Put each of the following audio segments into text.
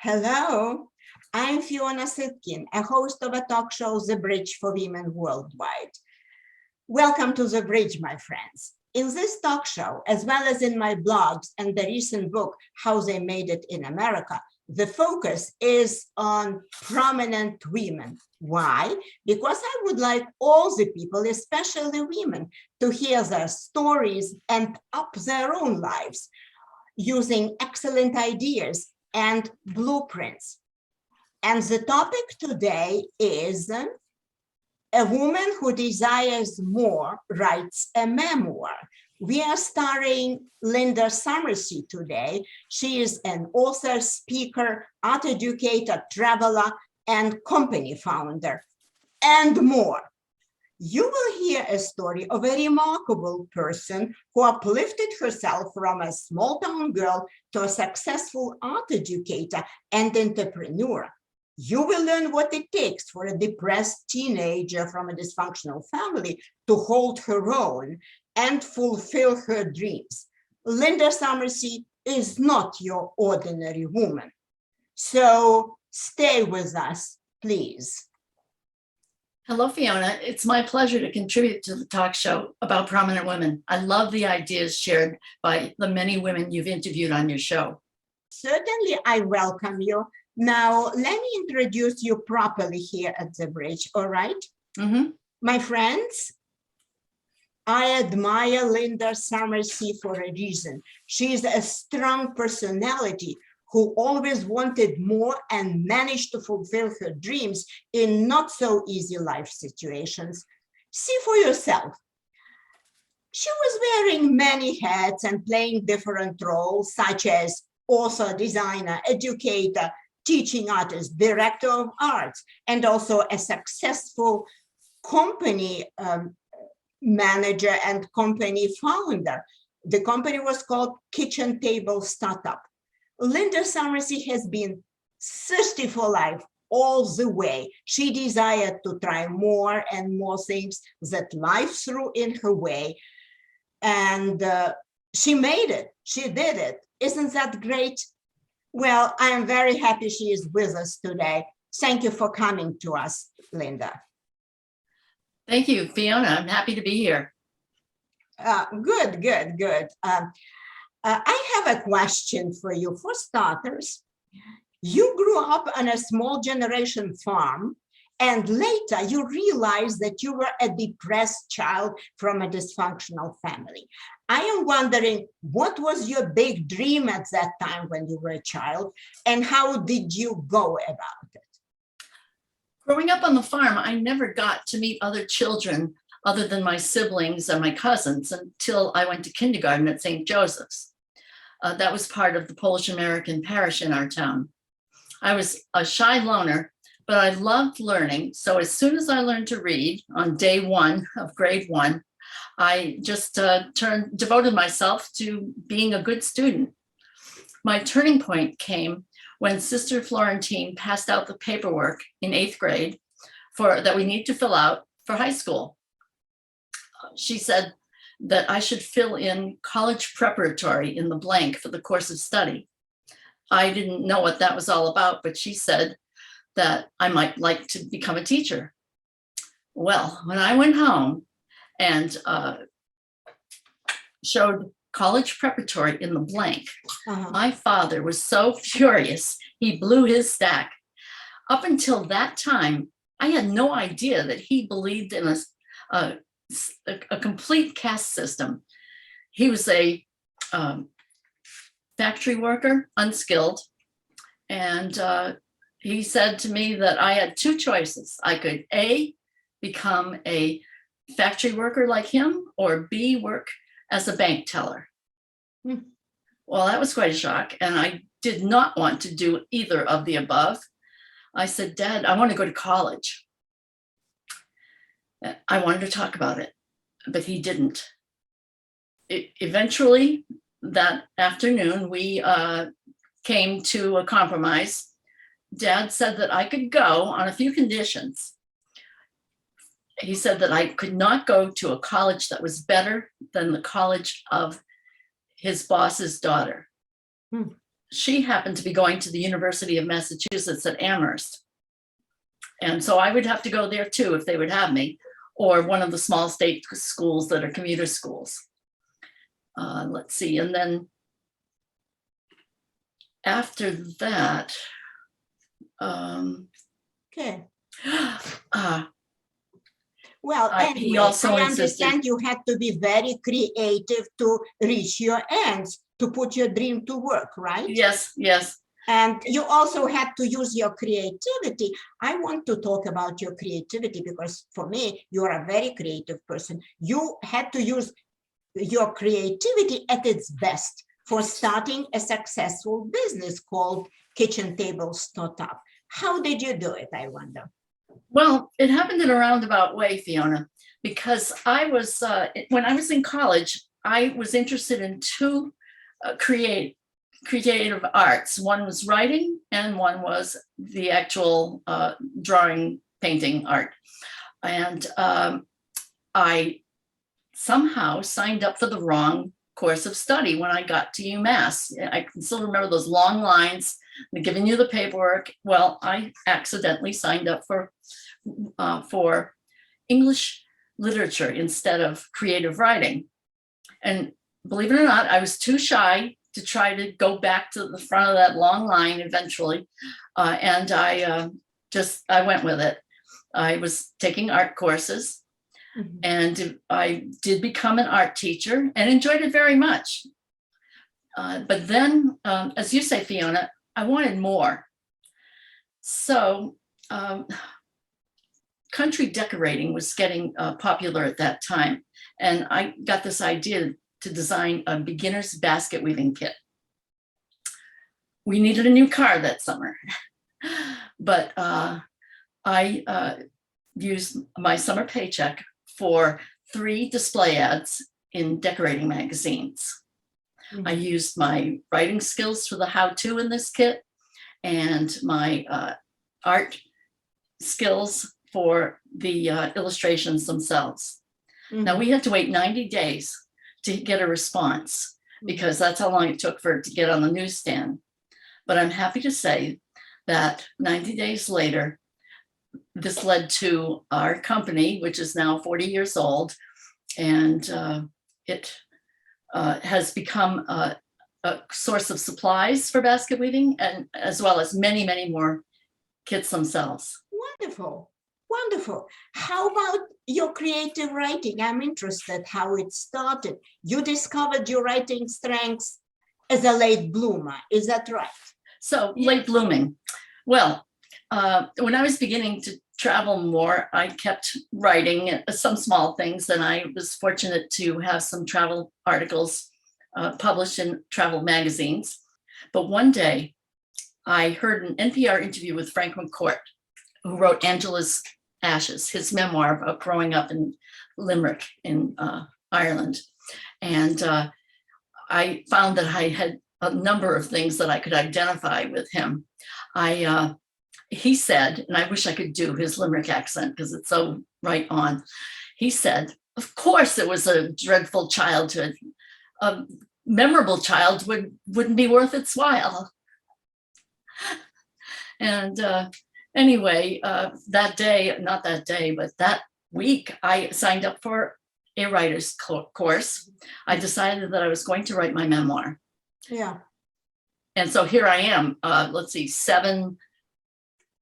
Hello, I'm Fiona Sitkin, a host of a talk show, The Bridge for Women Worldwide. Welcome to The Bridge, my friends. In this talk show, as well as in my blogs and the recent book, How They Made It in America, the focus is on prominent women. Why? Because I would like all the people, especially women, to hear their stories and up their own lives using excellent ideas and blueprints. And the topic today is a woman who desires more writes a memoir. We are starring Linda Summersey today. She is an author, speaker, art educator, traveler, and company founder, and more. You will hear a story of a remarkable person who uplifted herself from a small town girl to a successful art educator and entrepreneur. You will learn what it takes for a depressed teenager from a dysfunctional family to hold her own and fulfill her dreams. Linda Summersey is not your ordinary woman. So stay with us, please. Hello, Fiona. It's my pleasure to contribute to the talk show about prominent women. I love the ideas shared by the many women you've interviewed on your show. Certainly, I welcome you. Now, let me introduce you properly here at the bridge, all right? Mm-hmm. My friends, I admire Linda Summersey for a reason. She's a strong personality who always wanted more and managed to fulfill her dreams in not so easy life situations. See for yourself. She was wearing many hats and playing different roles, such as author, designer, educator, teaching artist, director of arts, and also a successful company manager and company founder. The company was called Kitchen Table Startup. Linda Summersey has been thirsty for life all the way. She desired to try more and more things that life threw in her way. And she made it. She did it. Isn't that great? Well, I am very happy she is with us today. Thank you for coming to us, Linda. Thank you, Fiona. I'm happy to be here. Good. I have a question for you. For starters, you grew up on a small generation farm, and later you realized that you were a depressed child from a dysfunctional family. I am wondering, what was your big dream at that time when you were a child, and how did you go about it? Growing up on the farm, I never got to meet other children other than my siblings and my cousins until I went to kindergarten at St. Joseph's. That was part of the Polish American parish in our town. I was a shy loner, but I loved learning. So as soon as I learned to read on day one of grade 1, I just devoted myself to being a good student. My turning point came when Sister Florentine passed out the paperwork in 8th grade that we need to fill out for high school. She said that I should fill in college preparatory in the blank for the course of study. I didn't know what that was all about, but she said that I might like to become a teacher. Well, when I went home and showed college preparatory in the blank, my father was so furious, he blew his stack. Up until that time, I had no idea that he believed in a complete caste system. He was a factory worker, unskilled, and he said to me that I had 2 choices. I could A, become a factory worker like him, or B, work as a bank teller. Well, that was quite a shock, and I did not want to do either of the above. I said, Dad, I want to go to college. I wanted to talk about it, but he didn't. Eventually, that afternoon, we came to a compromise. Dad said that I could go on a few conditions. He said that I could not go to a college that was better than the college of his boss's daughter. she happened to be going to the University of Massachusetts at Amherst. And so I would have to go there too if they would have me, or one of the small state schools that are commuter schools. Let's see, and then after that, Okay. uh, Well, he anyway, also I insisted- understand you had to be very creative to reach your ends, to put your dream to work, right? yes, yes. And you also had to use your creativity. I want to talk about your creativity because for me, you're a very creative person. You had to use your creativity at its best for starting a successful business called Kitchen Table Startup. How did you do it, I wonder? Well, it happened in a roundabout way, Fiona, because I was, when I was in college, I was interested in two creative arts. One was writing and one was the actual drawing, painting art. And I somehow signed up for the wrong course of study when I got to UMass. I can still remember those long lines, giving you the paperwork. Well, I accidentally signed up for English literature instead of creative writing. And believe it or not, I was too shy to try to go back to the front of that long line eventually. And I went with it. I was taking art courses. Mm-hmm. And I did become an art teacher and enjoyed it very much. But then, as you say, Fiona, I wanted more. So country decorating was getting popular at that time. And I got this idea to design a beginner's basket weaving kit. We needed a new car that summer, but I used my summer paycheck for 3 display ads in decorating magazines. Mm-hmm. I used my writing skills for the how-to in this kit and my art skills for the illustrations themselves. Mm-hmm. Now we had to wait 90 days to get a response because that's how long it took for it to get on the newsstand. But I'm happy to say that 90 days later, this led to our company, which is now 40 years old, and it has become a source of supplies for basket weaving, and as well as many, many more kits themselves. Wonderful, wonderful. How about your creative writing? I'm interested how it started. You discovered your writing strengths as a late bloomer, is that right? So late blooming. Well, when I was beginning to travel more, I kept writing some small things, and I was fortunate to have some travel articles published in travel magazines. But one day I heard an NPR interview with Frank McCourt, who wrote Angela's Ashes, his memoir of growing up in Limerick in Ireland. And I found that I had a number of things that I could identify with him. He said, and I wish I could do his Limerick accent because it's so right on. He said, of course it was a dreadful childhood. A memorable childhood wouldn't be worth its while. And anyway, that day, not that day, but that week, I signed up for a writer's course. I decided that I was going to write my memoir. Yeah. And so here I am, let's see, 7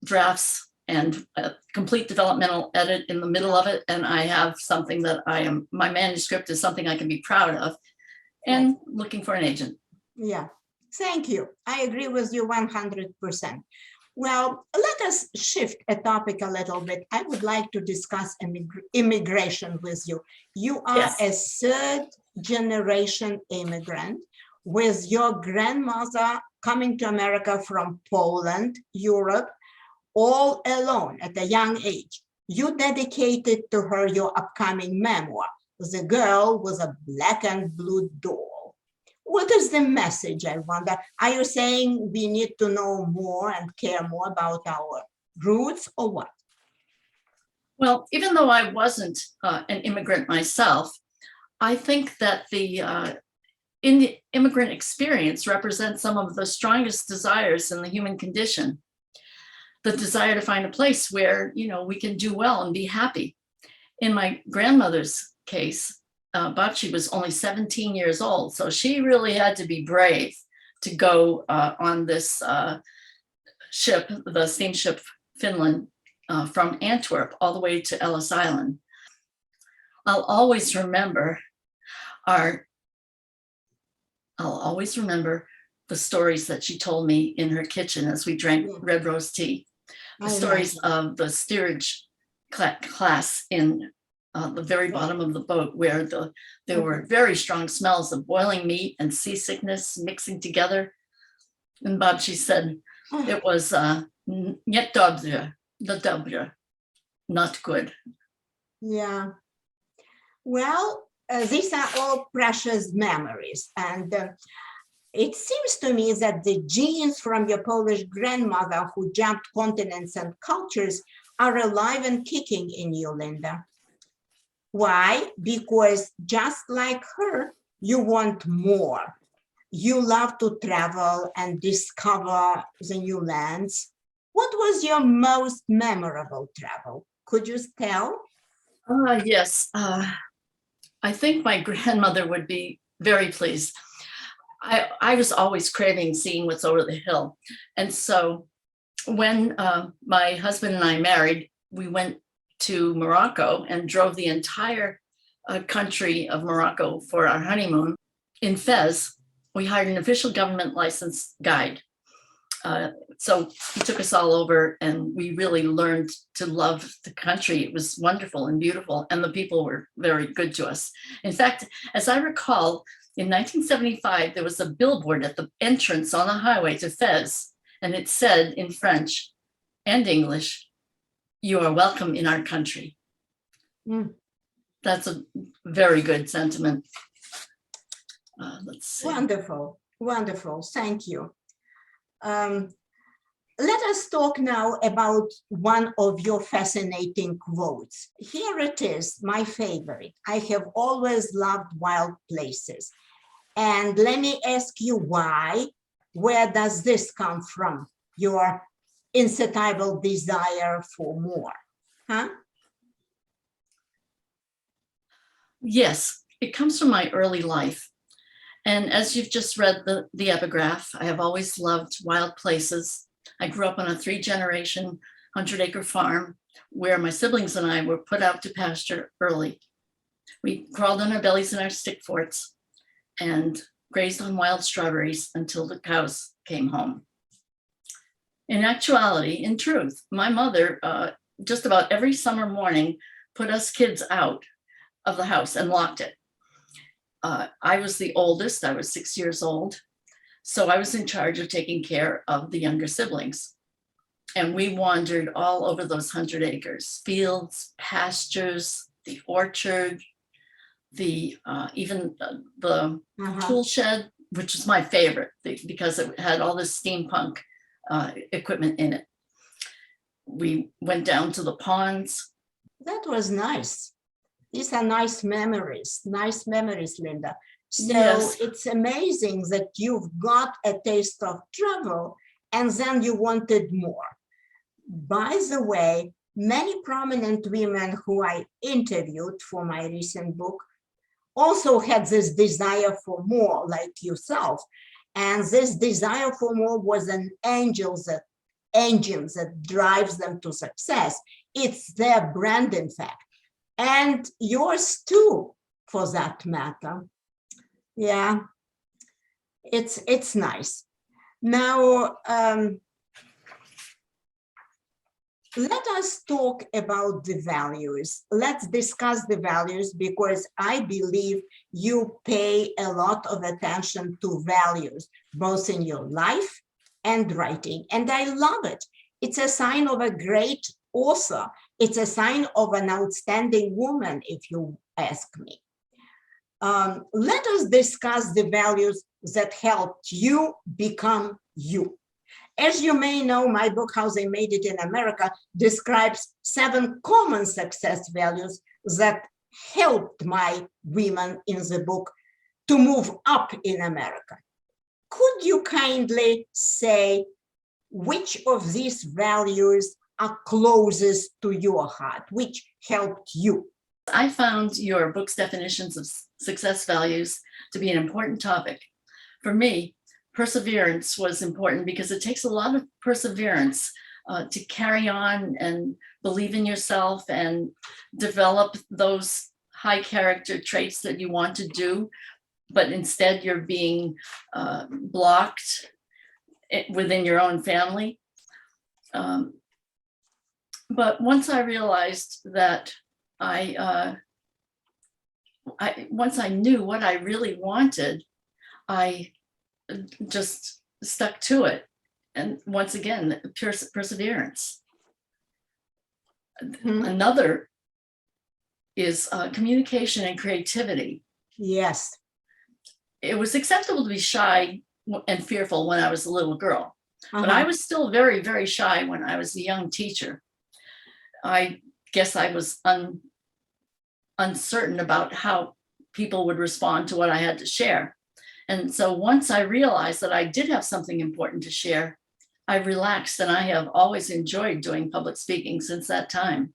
drafts and a complete developmental edit in the middle of it. And I have something that my manuscript is something I can be proud of, and looking for an agent. Yeah, thank you. I agree with you 100%. Well, let us shift a topic a little bit. I would like to discuss immigration with you. You are a 3rd generation immigrant with your grandmother coming to America from Poland, Europe, all alone at a young age. You dedicated to her your upcoming memoir, The Girl with a Black and Blue Doll. What is the message, I wonder? Are you saying we need to know more and care more about our roots, or what? Well, even though I wasn't an immigrant myself, I think that the in the immigrant experience represent some of the strongest desires in the human condition. The desire to find a place where, we can do well and be happy. In my grandmother's case, Babci was only 17 years old, so she really had to be brave to go on this ship, the steamship Finland, from Antwerp all the way to Ellis Island. I'll always remember the stories that she told me in her kitchen as we drank red rose tea. The stories of the steerage class in the very bottom of the boat, where there were very strong smells of boiling meat and seasickness mixing together. And Babci said it was "niet dobrze, dobrze," not good. Yeah. Well, these are all precious memories. And it seems to me that the genes from your Polish grandmother who jumped continents and cultures are alive and kicking in you, Linda. Why? Because just like her, you want more. You love to travel and discover the new lands. What was your most memorable travel? Could you tell? Yes. I think my grandmother would be very pleased. I was always craving seeing what's over the hill. And so when my husband and I married, we went to Morocco and drove the entire country of Morocco for our honeymoon. In Fez, we hired an official government licensed guide. So he took us all over, and we really learned to love the country. It was wonderful and beautiful, and the people were very good to us. In fact, as I recall, in 1975, there was a billboard at the entrance on the highway to Fez, and it said in French and English, "You are welcome in our country." That's a very good sentiment. Let's see. Wonderful, wonderful. Thank you. Let us talk now about one of your fascinating quotes. Here it is, my favorite. "I have always loved wild places." And let me ask you why. Where does this come from? Your insatiable desire for more, huh? Yes, it comes from my early life. And as you've just read the epigraph, I have always loved wild places. I grew up on a 3-generation 100-acre farm where my siblings and I were put out to pasture early. We crawled on our bellies in our stick forts and grazed on wild strawberries until the cows came home. In actuality, in truth, my mother just about every summer morning put us kids out of the house and locked it. I was the oldest, I was 6 years old. So I was in charge of taking care of the younger siblings. And we wandered all over those 100 acres, fields, pastures, the orchard, even the tool shed, which is my favorite because it had all this steampunk equipment in it. We went down to the ponds. That was nice. These are nice memories, Linda. So Yes. It's amazing that you've got a taste of travel and then you wanted more. By the way, many prominent women who I interviewed for my recent book also had this desire for more, like yourself. And this desire for more was an engine that drives them to success. It's their brand, in fact. And yours too, for that matter. Yeah, it's nice. Now, let us talk about the values. Let's discuss the values because I believe you pay a lot of attention to values, both in your life and writing. And I love it. It's a sign of a great author. It's a sign of an outstanding woman, if you ask me. Let us discuss the values that helped you become you. As you may know, my book, How They Made It in America, describes 7 common success values that helped my women in the book to move up in America. Could you kindly say which of these values are closest to your heart, which helped you? I found your book's definitions of success values to be an important topic. For me, perseverance was important because it takes a lot of perseverance to carry on and believe in yourself and develop those high character traits that you want to do, but instead you're being blocked within your own family. But once I realized that once I knew what I really wanted, I just stuck to it. And once again, perseverance. Mhm. Another is communication and creativity. Yes. It was acceptable to be shy and fearful when I was a little girl, but I was still very, very shy when I was a young teacher. I guess I was uncertain about how people would respond to what I had to share. And so once I realized that I did have something important to share, I relaxed, and I have always enjoyed doing public speaking since that time.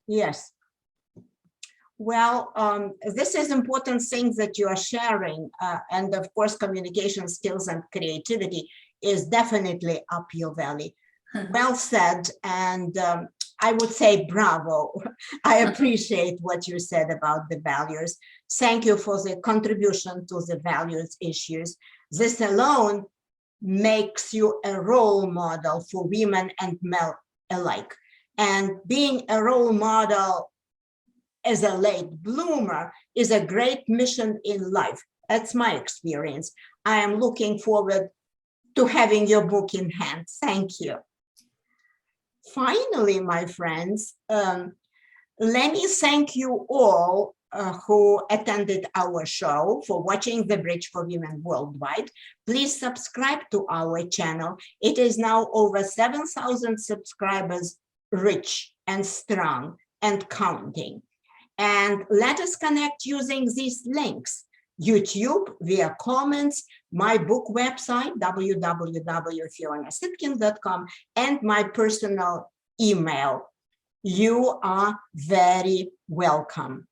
Yes. Well, this is important things that you are sharing. And of course, communication skills and creativity is definitely up your valley. Well said. And I would say bravo. I appreciate what you said about the values. Thank you for the contribution to the values issues. This alone makes you a role model for women and men alike. And being a role model as a late bloomer is a great mission in life. That's my experience. I am looking forward to having your book in hand. Thank you. Finally, my friends, let me thank you all who attended our show for watching The Bridge for Women Worldwide. Please subscribe to our channel. It is now over 7,000 subscribers, rich and strong and counting. And let us connect using these links: YouTube via comments, my book website, www.fionasitkin.com, and my personal email. You are very welcome.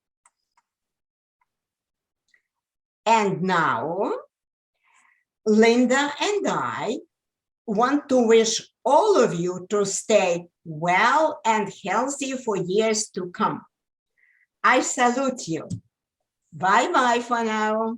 And now, Linda and I want to wish all of you to stay well and healthy for years to come. I salute you. Bye-bye for now.